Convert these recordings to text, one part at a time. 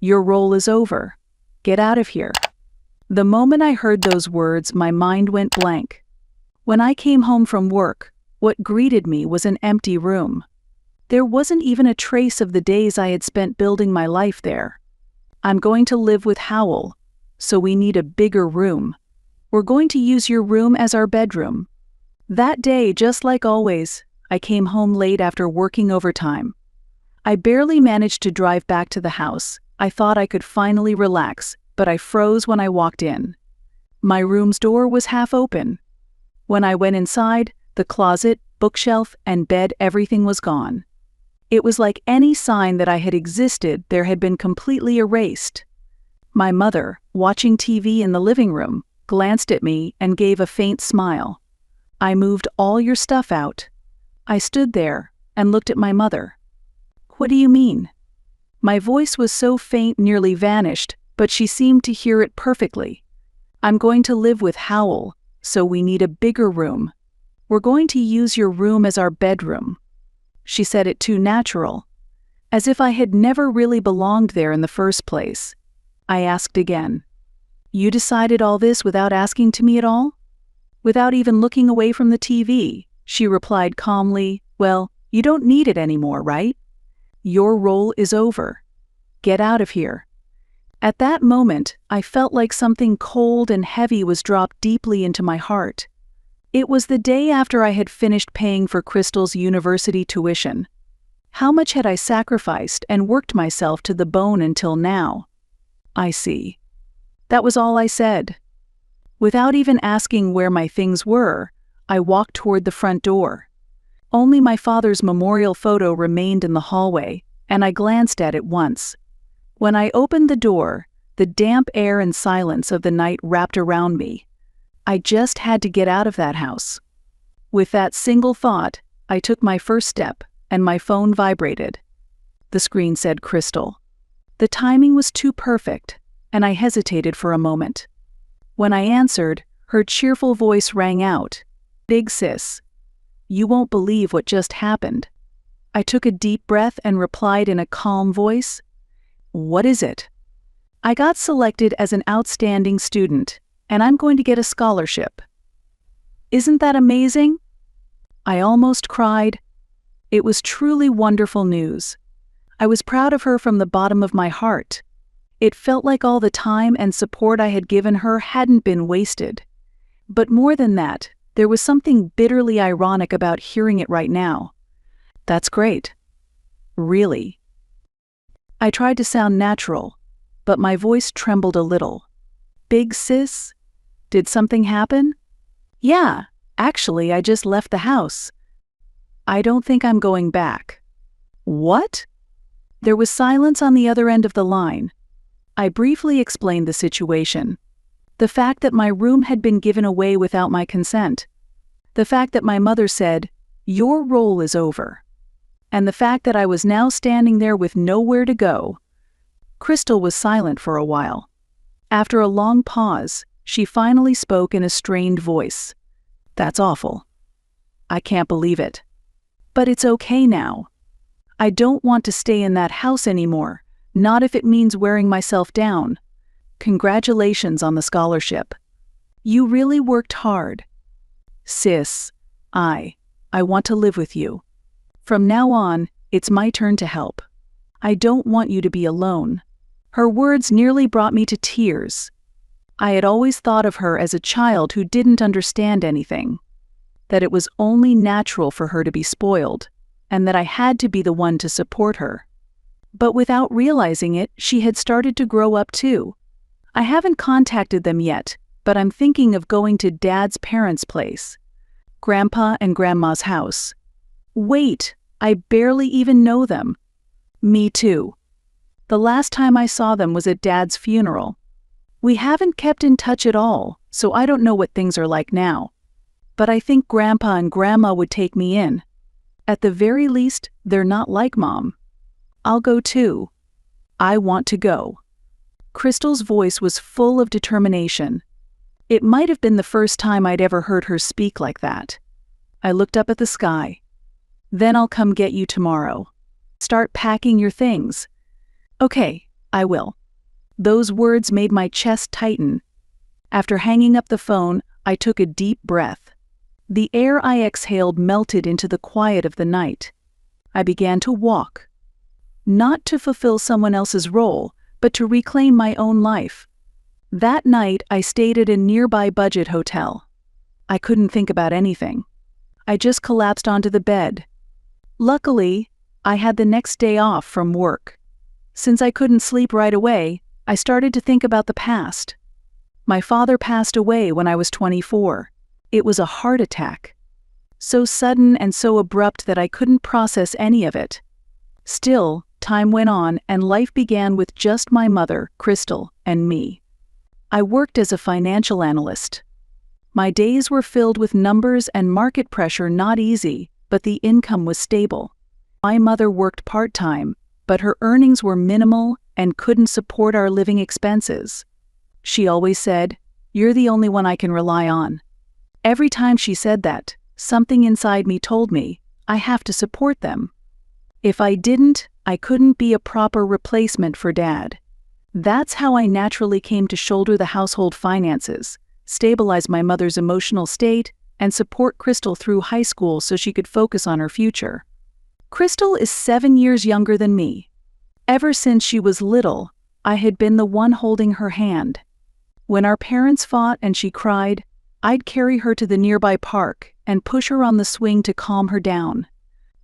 Your role is over. Get out of here. The moment I heard those words, my mind went blank. When I came home from work, what greeted me was an empty room. There wasn't even a trace of the days I had spent building my life there. I'm going to live with Howell, so we need a bigger room. We're going to use your room as our bedroom. That day, just like always, I came home late after working overtime. I barely managed to drive back to the house. I thought I could finally relax, but I froze when I walked in. My room's door was half open. When I went inside, the closet, bookshelf, and bed, everything was gone. It was like any sign that I had existed there had been completely erased. My mother, watching TV in the living room, glanced at me and gave a faint smile. I moved all your stuff out. I stood there and looked at my mother. What do you mean? My voice was so faint nearly vanished, but she seemed to hear it perfectly. I'm going to live with Howell, so we need a bigger room. We're going to use your room as our bedroom. She said it too natural, as if I had never really belonged there in the first place. I asked again, You decided all this without asking to me at all? Without even looking away from the TV, she replied calmly, Well, you don't need it anymore, right? Your role is over. Get out of here. At that moment, I felt like something cold and heavy was dropped deeply into my heart. It was the day after I had finished paying for Crystal's university tuition. How much had I sacrificed and worked myself to the bone until now? I see. That was all I said. Without even asking where my things were, I walked toward the front door. Only my father's memorial photo remained in the hallway, and I glanced at it once. When I opened the door, the damp air and silence of the night wrapped around me. I just had to get out of that house. With that single thought, I took my first step, and my phone vibrated. The screen said Crystal. The timing was too perfect, and I hesitated for a moment. When I answered, her cheerful voice rang out, Big sis, you won't believe what just happened. I took a deep breath and replied in a calm voice, What is it? I got selected as an outstanding student, and I'm going to get a scholarship. Isn't that amazing? I almost cried. It was truly wonderful news. I was proud of her from the bottom of my heart. It felt like all the time and support I had given her hadn't been wasted. But more than that, there was something bitterly ironic about hearing it right now. That's great. Really. I tried to sound natural, but my voice trembled a little. Big sis? Did something happen? Yeah, actually, I just left the house. I don't think I'm going back. What? There was silence on the other end of the line. I briefly explained the situation. The fact that my room had been given away without my consent. The fact that my mother said, Your role is over. And the fact that I was now standing there with nowhere to go. Crystal was silent for a while. After a long pause, she finally spoke in a strained voice. That's awful. I can't believe it. But it's okay now. I don't want to stay in that house anymore, not if it means wearing myself down. Congratulations on the scholarship. You really worked hard. Sis, I want to live with you. From now on, it's my turn to help. I don't want you to be alone. Her words nearly brought me to tears. I had always thought of her as a child who didn't understand anything, that it was only natural for her to be spoiled, and that I had to be the one to support her. But without realizing it, she had started to grow up too. I haven't contacted them yet, but I'm thinking of going to Dad's parents' place, Grandpa and Grandma's house. Wait, I barely even know them. Me too. The last time I saw them was at Dad's funeral. We haven't kept in touch at all, so I don't know what things are like now. But I think Grandpa and Grandma would take me in. At the very least, they're not like Mom. I'll go too. I want to go. Crystal's voice was full of determination. It might have been the first time I'd ever heard her speak like that. I looked up at the sky. Then I'll come get you tomorrow. Start packing your things. Okay, I will." Those words made my chest tighten. After hanging up the phone, I took a deep breath. The air I exhaled melted into the quiet of the night. I began to walk. Not to fulfill someone else's role, but to reclaim my own life. That night, I stayed at a nearby budget hotel. I couldn't think about anything. I just collapsed onto the bed. Luckily, I had the next day off from work. Since I couldn't sleep right away, I started to think about the past. My father passed away when I was 24. It was a heart attack. So sudden and so abrupt that I couldn't process any of it. Still, time went on and life began with just my mother, Crystal, and me. I worked as a financial analyst. My days were filled with numbers and market pressure, not easy, but the income was stable. My mother worked part-time, but her earnings were minimal and couldn't support our living expenses. She always said, "You're the only one I can rely on." Every time she said that, something inside me told me, I have to support them. If I didn't, I couldn't be a proper replacement for Dad. That's how I naturally came to shoulder the household finances, stabilize my mother's emotional state, and support Crystal through high school so she could focus on her future. Crystal is 7 years younger than me. Ever since she was little, I had been the one holding her hand. When our parents fought and she cried, I'd carry her to the nearby park and push her on the swing to calm her down.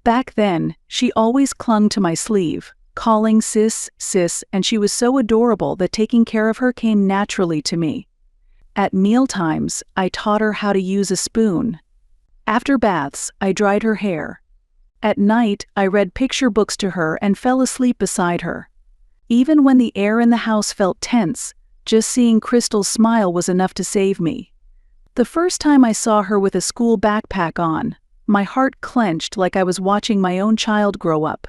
Back then, she always clung to my sleeve, calling sis, sis, and she was so adorable that taking care of her came naturally to me. At mealtimes, I taught her how to use a spoon. After baths, I dried her hair. At night, I read picture books to her and fell asleep beside her. Even when the air in the house felt tense, just seeing Crystal's smile was enough to save me. The first time I saw her with a school backpack on, my heart clenched like I was watching my own child grow up.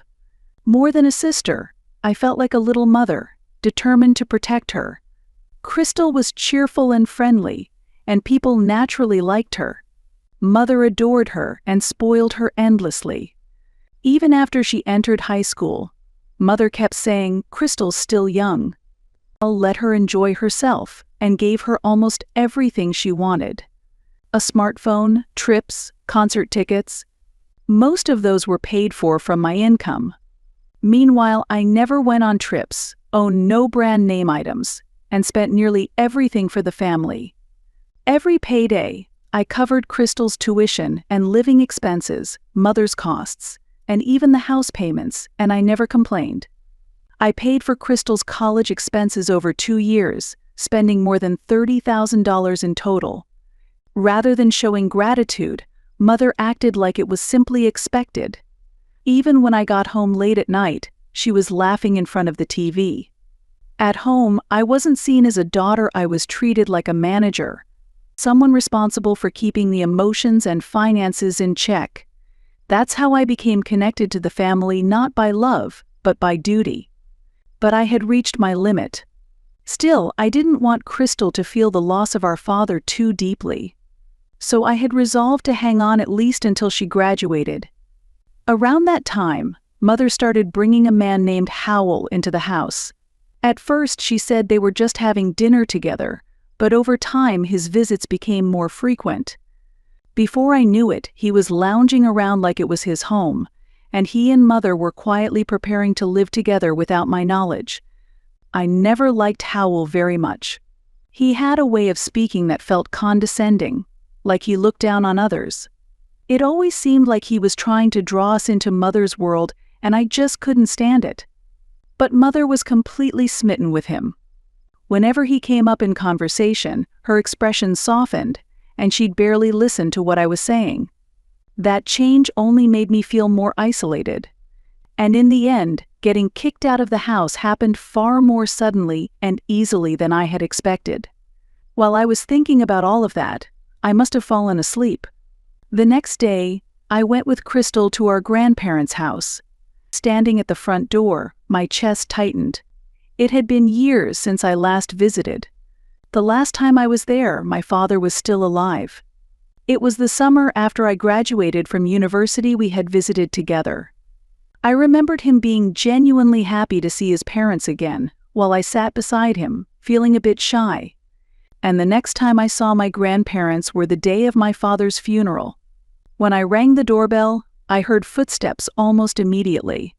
More than a sister, I felt like a little mother, determined to protect her. Crystal was cheerful and friendly, and people naturally liked her. Mother adored her and spoiled her endlessly. Even after she entered high school, Mother kept saying, "Crystal's still young. I'll let her enjoy herself," and gave her almost everything she wanted. A smartphone, trips, concert tickets. Most of those were paid for from my income. Meanwhile, I never went on trips, owned no brand name items, and spent nearly everything for the family. Every payday, I covered Crystal's tuition and living expenses, Mother's costs, and even the house payments, and I never complained. I paid for Crystal's college expenses over 2 years, spending more than $30,000 in total. Rather than showing gratitude, Mother acted like it was simply expected. Even when I got home late at night, she was laughing in front of the TV. At home, I wasn't seen as a daughter, I was treated like a manager, someone responsible for keeping the emotions and finances in check. That's how I became connected to the family, not by love, but by duty. But I had reached my limit. Still, I didn't want Crystal to feel the loss of our father too deeply. So I had resolved to hang on at least until she graduated. Around that time, Mother started bringing a man named Howell into the house. At first, she said they were just having dinner together, but over time his visits became more frequent. Before I knew it, he was lounging around like it was his home, and he and Mother were quietly preparing to live together without my knowledge. I never liked Howell very much. He had a way of speaking that felt condescending, like he looked down on others. It always seemed like he was trying to draw us into Mother's world, and I just couldn't stand it. But Mother was completely smitten with him. Whenever he came up in conversation, her expression softened, and she'd barely listen to what I was saying. That change only made me feel more isolated. And in the end, getting kicked out of the house happened far more suddenly and easily than I had expected. While I was thinking about all of that, I must have fallen asleep. The next day, I went with Crystal to our grandparents' house. Standing at the front door, my chest tightened. It had been years since I last visited. The last time I was there, my father was still alive. It was the summer after I graduated from university we had visited together. I remembered him being genuinely happy to see his parents again, while I sat beside him, feeling a bit shy. And the next time I saw my grandparents were the day of my father's funeral. When I rang the doorbell, I heard footsteps almost immediately.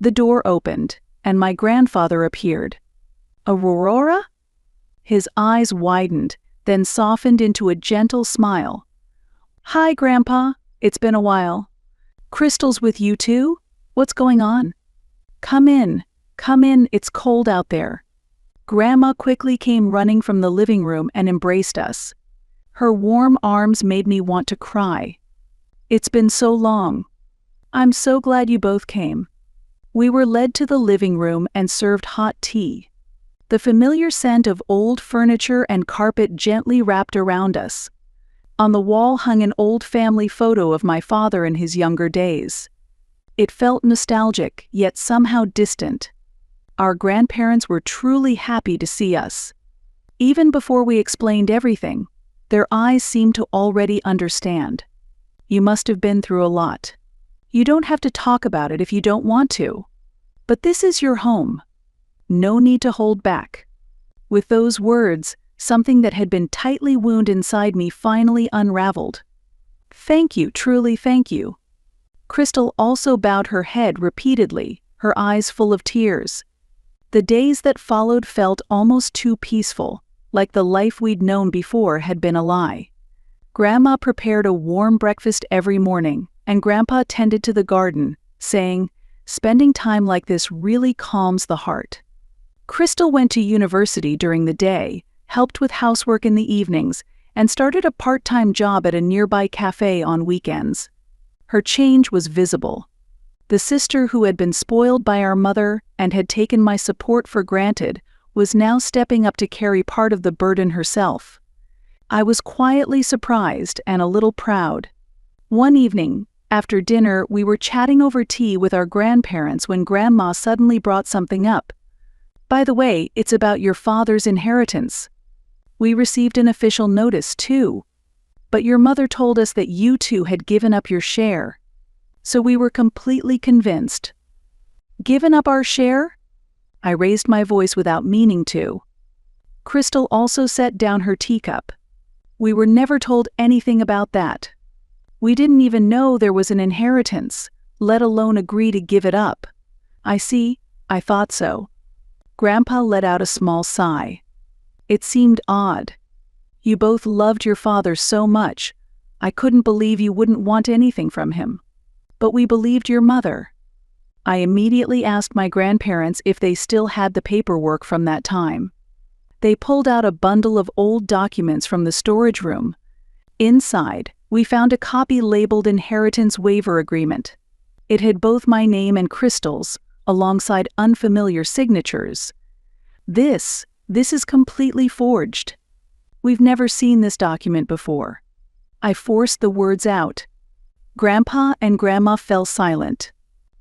The door opened, and my grandfather appeared. "Aurora?" His eyes widened, then softened into a gentle smile. "Hi, Grandpa. It's been a while. Crystal's with you too? What's going on? Come in, it's cold out there." Grandma quickly came running from the living room and embraced us. Her warm arms made me want to cry. "It's been so long. I'm so glad you both came." We were led to the living room and served hot tea. The familiar scent of old furniture and carpet gently wrapped around us. On the wall hung an old family photo of my father in his younger days. It felt nostalgic, yet somehow distant. Our grandparents were truly happy to see us. Even before we explained everything, their eyes seemed to already understand. "You must have been through a lot. You don't have to talk about it if you don't want to. But this is your home. No need to hold back." With those words, something that had been tightly wound inside me finally unraveled. "Thank you, truly thank you." Crystal also bowed her head repeatedly, her eyes full of tears. The days that followed felt almost too peaceful, like the life we'd known before had been a lie. Grandma prepared a warm breakfast every morning, and Grandpa tended to the garden, saying, "Spending time like this really calms the heart." Crystal went to university during the day, helped with housework in the evenings, and started a part-time job at a nearby cafe on weekends. Her change was visible. The sister who had been spoiled by our mother and had taken my support for granted was now stepping up to carry part of the burden herself. I was quietly surprised and a little proud. One evening, after dinner, we were chatting over tea with our grandparents when Grandma suddenly brought something up. "By the way, it's about your father's inheritance. We received an official notice, too. But your mother told us that you two had given up your share. So we were completely convinced." "Given up our share?" I raised my voice without meaning to. Crystal also set down her teacup. "We were never told anything about that. We didn't even know there was an inheritance, let alone agree to give it up." "I see, I thought so." Grandpa let out a small sigh. "It seemed odd. You both loved your father so much. I couldn't believe you wouldn't want anything from him. But we believed your mother." I immediately asked my grandparents if they still had the paperwork from that time. They pulled out a bundle of old documents from the storage room. Inside, we found a copy labeled Inheritance Waiver Agreement. It had both my name and Crystal's, alongside unfamiliar signatures. This is completely forged. We've never seen this document before." I forced the words out. Grandpa and Grandma fell silent.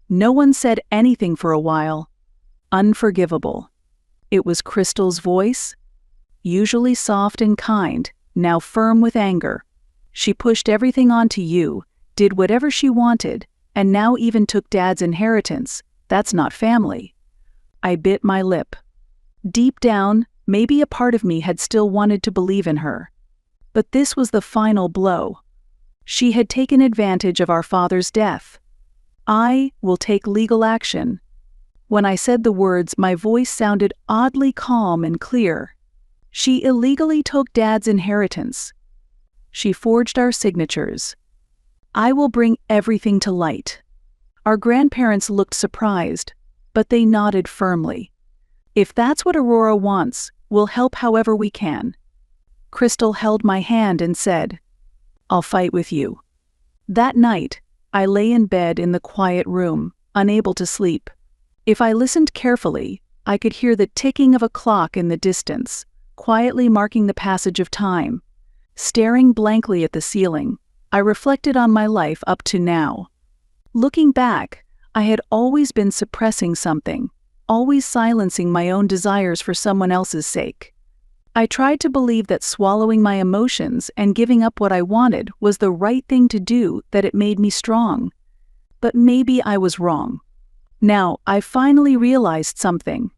No one said anything for a while. Unforgivable. It was Crystal's voice, usually soft and kind, now firm with anger. "She pushed everything onto you, did whatever she wanted, and now even took Dad's inheritance. That's not family." I bit my lip. Deep down, maybe a part of me had still wanted to believe in her. But this was the final blow. She had taken advantage of our father's death. "I will take legal action." When I said the words, my voice sounded oddly calm and clear. "She illegally took Dad's inheritance. She forged our signatures. I will bring everything to light." Our grandparents looked surprised, but they nodded firmly. "If that's what Aurora wants, we'll help however we can." Crystal held my hand and said, "I'll fight with you." That night, I lay in bed in the quiet room, unable to sleep. If I listened carefully, I could hear the ticking of a clock in the distance, quietly marking the passage of time. Staring blankly at the ceiling, I reflected on my life up to now. Looking back, I had always been suppressing something, always silencing my own desires for someone else's sake. I tried to believe that swallowing my emotions and giving up what I wanted was the right thing to do, that it made me strong. But maybe I was wrong. Now, I finally realized something.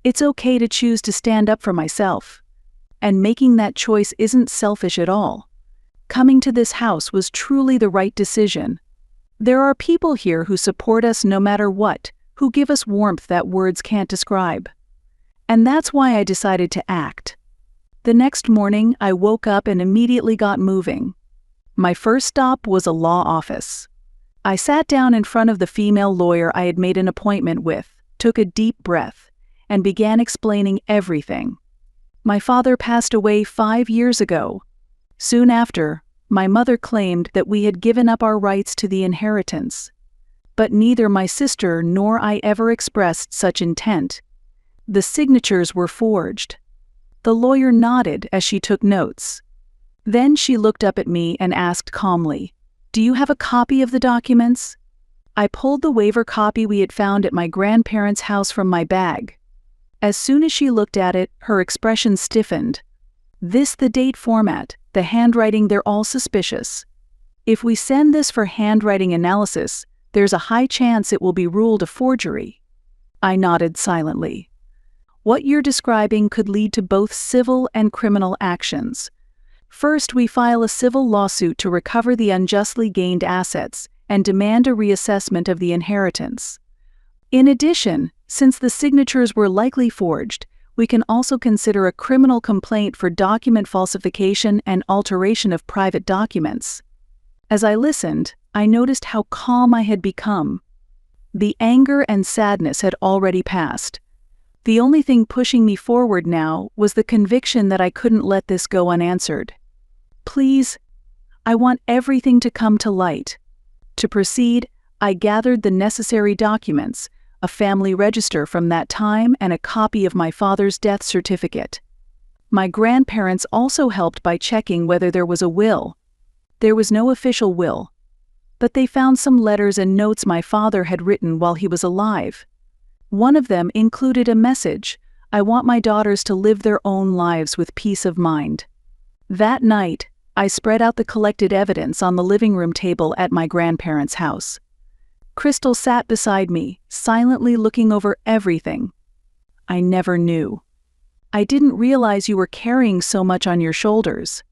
It's okay to choose to stand up for myself. And making that choice isn't selfish at all. Coming to this house was truly the right decision. There are people here who support us no matter what, who give us warmth that words can't describe. And that's why I decided to act. The next morning, I woke up and immediately got moving. My first stop was a law office. I sat down in front of the female lawyer I had made an appointment with, took a deep breath, and began explaining everything. My father passed away 5 years ago. Soon after, my mother claimed that we had given up our rights to the inheritance. But neither my sister nor I ever expressed such intent. The signatures were forged. The lawyer nodded as she took notes. Then she looked up at me and asked calmly, "Do you have a copy of the documents?" I pulled the waiver copy we had found at my grandparents' house from my bag. As soon as she looked at it, her expression stiffened. The date format, the handwriting, they're all suspicious. If we send this for handwriting analysis, there's a high chance it will be ruled a forgery. I nodded silently. What you're describing could lead to both civil and criminal actions. First, we file a civil lawsuit to recover the unjustly gained assets and demand a reassessment of the inheritance. In addition, since the signatures were likely forged, we can also consider a criminal complaint for document falsification and alteration of private documents. As I listened, I noticed how calm I had become. The anger and sadness had already passed. The only thing pushing me forward now was the conviction that I couldn't let this go unanswered. Please, I want everything to come to light. To proceed, I gathered the necessary documents, a family register from that time and a copy of my father's death certificate. My grandparents also helped by checking whether there was a will. There was no official will, but they found some letters and notes my father had written while he was alive. One of them included a message: "I want my daughters to live their own lives with peace of mind." That night, I spread out the collected evidence on the living room table at my grandparents' house. Crystal sat beside me, silently looking over everything. "I never knew. I didn't realize you were carrying so much on your shoulders.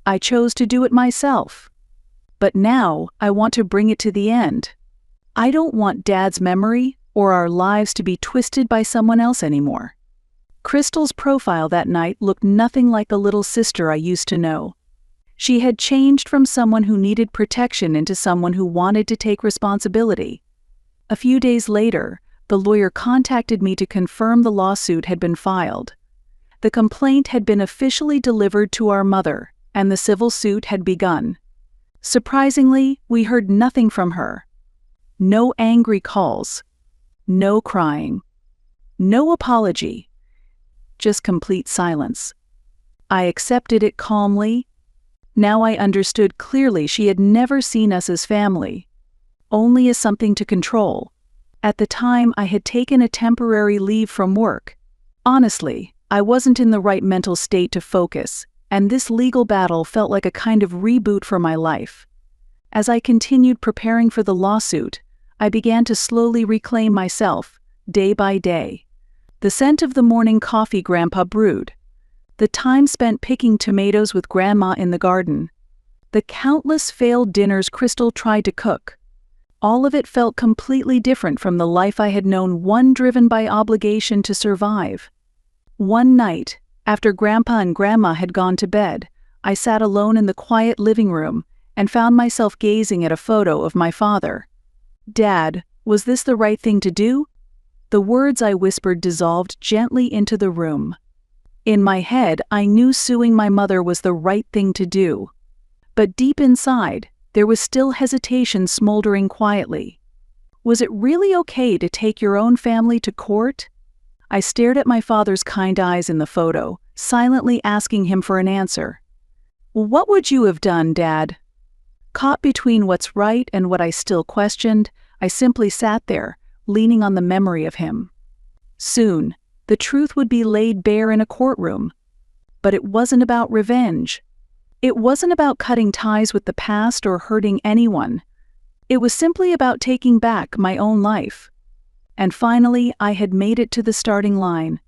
I chose to do it myself. But now I want to bring it to the end. I don't want Dad's memory or our lives to be twisted by someone else anymore." Crystal's profile that night looked nothing like the little sister I used to know. She had changed from someone who needed protection into someone who wanted to take responsibility. A few days later, the lawyer contacted me to confirm the lawsuit had been filed. The complaint had been officially delivered to our mother, and the civil suit had begun. Surprisingly, we heard nothing from her. No angry calls. No crying. No apology. Just complete silence. I accepted it calmly. Now I understood clearly she had never seen us as family, only as something to control. At the time, I had taken a temporary leave from work. Honestly, I wasn't in the right mental state to focus, and this legal battle felt like a kind of reboot for my life. As I continued preparing for the lawsuit, I began to slowly reclaim myself, day by day. The scent of the morning coffee Grandpa brewed, the time spent picking tomatoes with Grandma in the garden, the countless failed dinners Crystal tried to cook. All of it felt completely different from the life I had known, one driven by obligation to survive. One night, after Grandpa and Grandma had gone to bed, I sat alone in the quiet living room and found myself gazing at a photo of my father. "Dad, was this the right thing to do?" The words I whispered dissolved gently into the room. In my head, I knew suing my mother was the right thing to do. But deep inside, there was still hesitation smoldering quietly. Was it really okay to take your own family to court? I stared at my father's kind eyes in the photo, silently asking him for an answer. "What would you have done, Dad?" Caught between what's right and what I still questioned, I simply sat there, leaning on the memory of him. Soon, the truth would be laid bare in a courtroom. But it wasn't about revenge. It wasn't about cutting ties with the past or hurting anyone. It was simply about taking back my own life. And finally, I had made it to the starting line,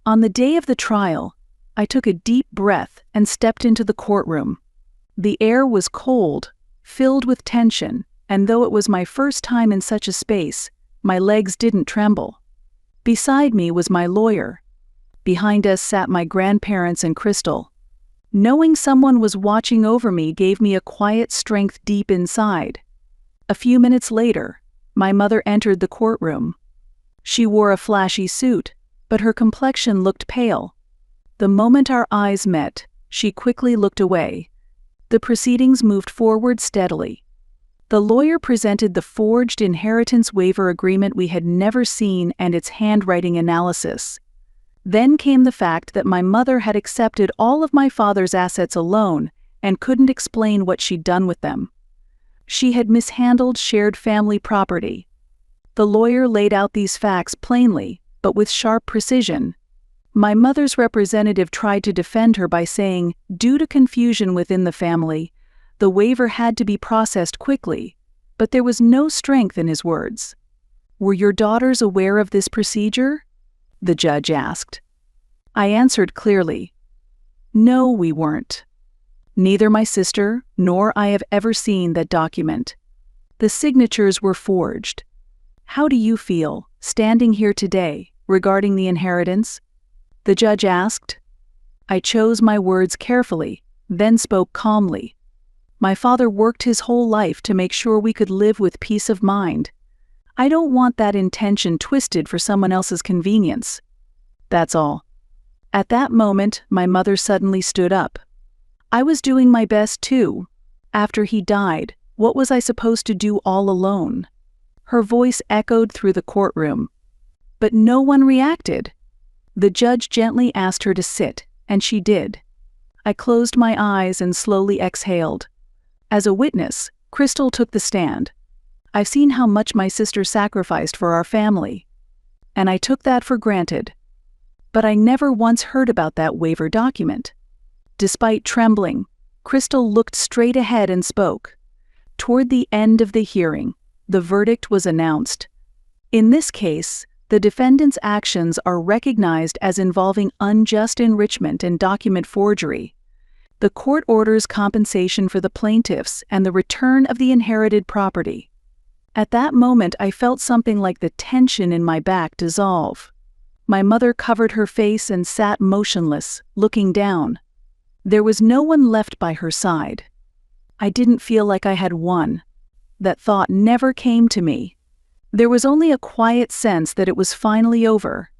On the day of the trial, I took a deep breath and stepped into the courtroom. The air was cold, filled with tension, and though it was my first time in such a space, my legs didn't tremble. Beside me was my lawyer. Behind us sat my grandparents and Crystal. Knowing someone was watching over me gave me a quiet strength deep inside. A few minutes later, my mother entered the courtroom. She wore a flashy suit, but her complexion looked pale. The moment our eyes met, she quickly looked away. The proceedings moved forward steadily. The lawyer presented the forged inheritance waiver agreement we had never seen and its handwriting analysis. Then came the fact that my mother had accepted all of my father's assets alone and couldn't explain what she'd done with them. She had mishandled shared family property. The lawyer laid out these facts plainly, but with sharp precision. My mother's representative tried to defend her by saying, due to confusion within the family, the waiver had to be processed quickly, but there was no strength in his words. "Were your daughters aware of this procedure?" the judge asked. I answered clearly, "No, we weren't. Neither my sister nor I have ever seen that document. The signatures were forged. How do you feel, standing here today, regarding the inheritance?" the judge asked. I chose my words carefully, then spoke calmly. My father worked his whole life to make sure we could live with peace of mind. I don't want that intention twisted for someone else's convenience. That's all. At that moment, my mother suddenly stood up. I was doing my best too. After he died, what was I supposed to do all alone? Her voice echoed through the courtroom. But no one reacted. The judge gently asked her to sit, and she did. I closed my eyes and slowly exhaled. As a witness, Crystal took the stand. I've seen how much my sister sacrificed for our family, and I took that for granted. But I never once heard about that waiver document. Despite trembling, Crystal looked straight ahead and spoke. Toward the end of the hearing, the verdict was announced. In this case, the defendant's actions are recognized as involving unjust enrichment and document forgery. The court orders compensation for the plaintiffs and the return of the inherited property. At that moment, I felt something like the tension in my back dissolve. My mother covered her face and sat motionless, looking down. There was no one left by her side. I didn't feel like I had won. That thought never came to me. There was only a quiet sense that it was finally over.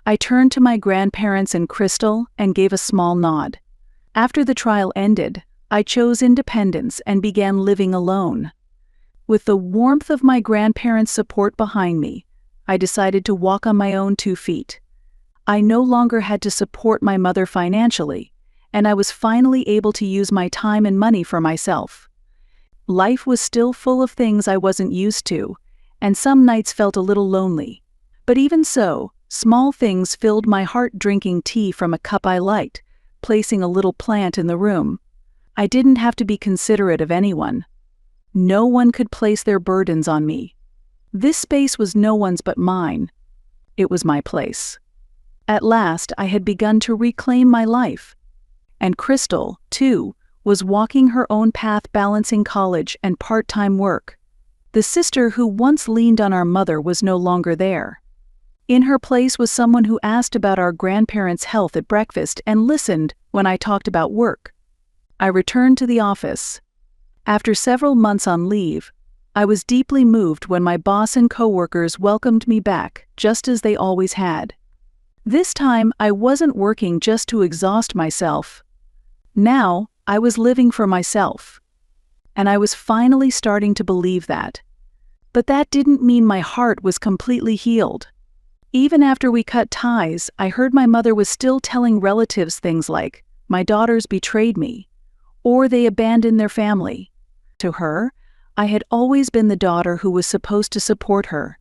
I turned to my grandparents and Crystal and gave a small nod. After the trial ended, I chose independence and began living alone. With the warmth of my grandparents' support behind me, I decided to walk on my own 2 feet. I no longer had to support my mother financially, and I was finally able to use my time and money for myself. Life was still full of things I wasn't used to, and some nights felt a little lonely. But even so, small things filled my heart, drinking tea from a cup I liked, placing a little plant in the room. I didn't have to be considerate of anyone. No one could place their burdens on me. This space was no one's but mine. It was my place. At last, I had begun to reclaim my life. And Crystal, too, was walking her own path, balancing college and part-time work. The sister who once leaned on our mother was no longer there. In her place was someone who asked about our grandparents' health at breakfast and listened when I talked about work. I returned to the office. After several months on leave, I was deeply moved when my boss and coworkers welcomed me back, just as they always had. This time, I wasn't working just to exhaust myself. Now, I was living for myself. And I was finally starting to believe that. But that didn't mean my heart was completely healed. Even after we cut ties, I heard my mother was still telling relatives things like, "My daughters betrayed me," or "they abandoned their family." To her, I had always been the daughter who was supposed to support her.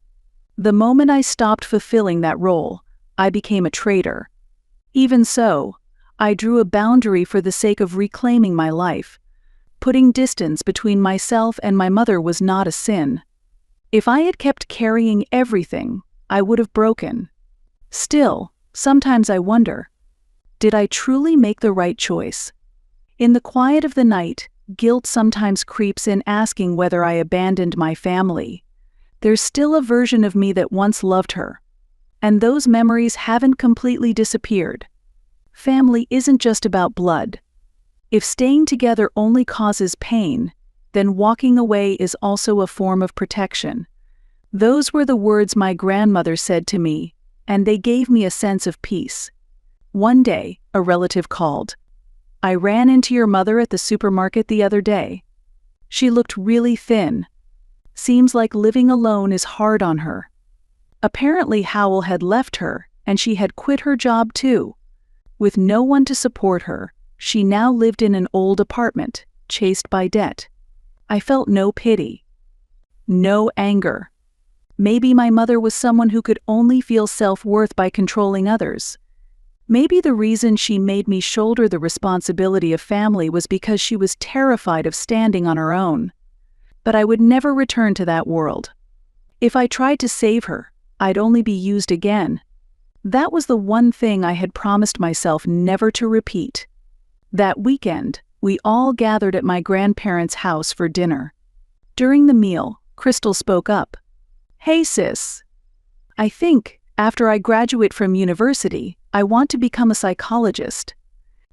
The moment I stopped fulfilling that role, I became a traitor. Even so, I drew a boundary for the sake of reclaiming my life. Putting distance between myself and my mother was not a sin. If I had kept carrying everything, I would have broken. Still, Sometimes I wonder, did I truly make the right choice? In the quiet of the night, guilt sometimes creeps in, asking whether I abandoned my family. There's still a version of me that once loved her, and those memories haven't completely disappeared. Family isn't just about blood. If staying together only causes pain, then walking away is also a form of protection. Those were the words my grandmother said to me, and they gave me a sense of peace. One day, a relative called. "I ran into your mother at the supermarket the other day. She looked really thin. Seems like living alone is hard on her." Apparently Howell had left her, and she had quit her job too. With no one to support her, she now lived in an old apartment, chased by debt. I felt no pity, no anger. Maybe my mother was someone who could only feel self-worth by controlling others. Maybe the reason she made me shoulder the responsibility of family was because she was terrified of standing on her own. But I would never return to that world. If I tried to save her, I'd only be used again. That was the one thing I had promised myself never to repeat. That weekend, we all gathered at my grandparents' house for dinner. During the meal, Crystal spoke up. "Hey sis, I think, after I graduate from university, I want to become a psychologist.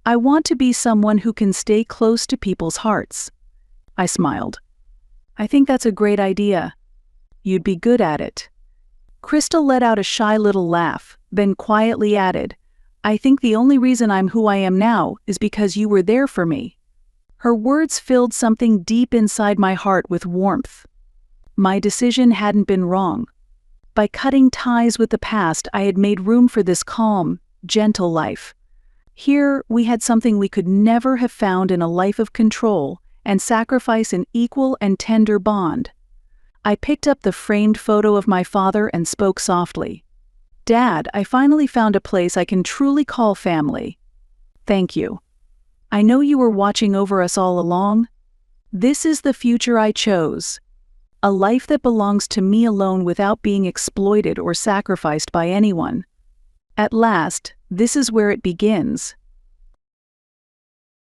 I want to be someone who can stay close to people's hearts." I smiled. "I think that's a great idea. You'd be good at it." Crystal let out a shy little laugh, then quietly added, "I think the only reason I'm who I am now is because you were there for me." Her words filled something deep inside my heart with warmth. My decision hadn't been wrong. By cutting ties with the past, I had made room for this calm, gentle life. Here, we had something we could never have found in a life of control and sacrifice, an equal and tender bond. I picked up the framed photo of my father and spoke softly. "Dad, I finally found a place I can truly call family. Thank you. I know you were watching over us all along. This is the future I chose. A life that belongs to me alone without being exploited or sacrificed by anyone. At last, this is where it begins."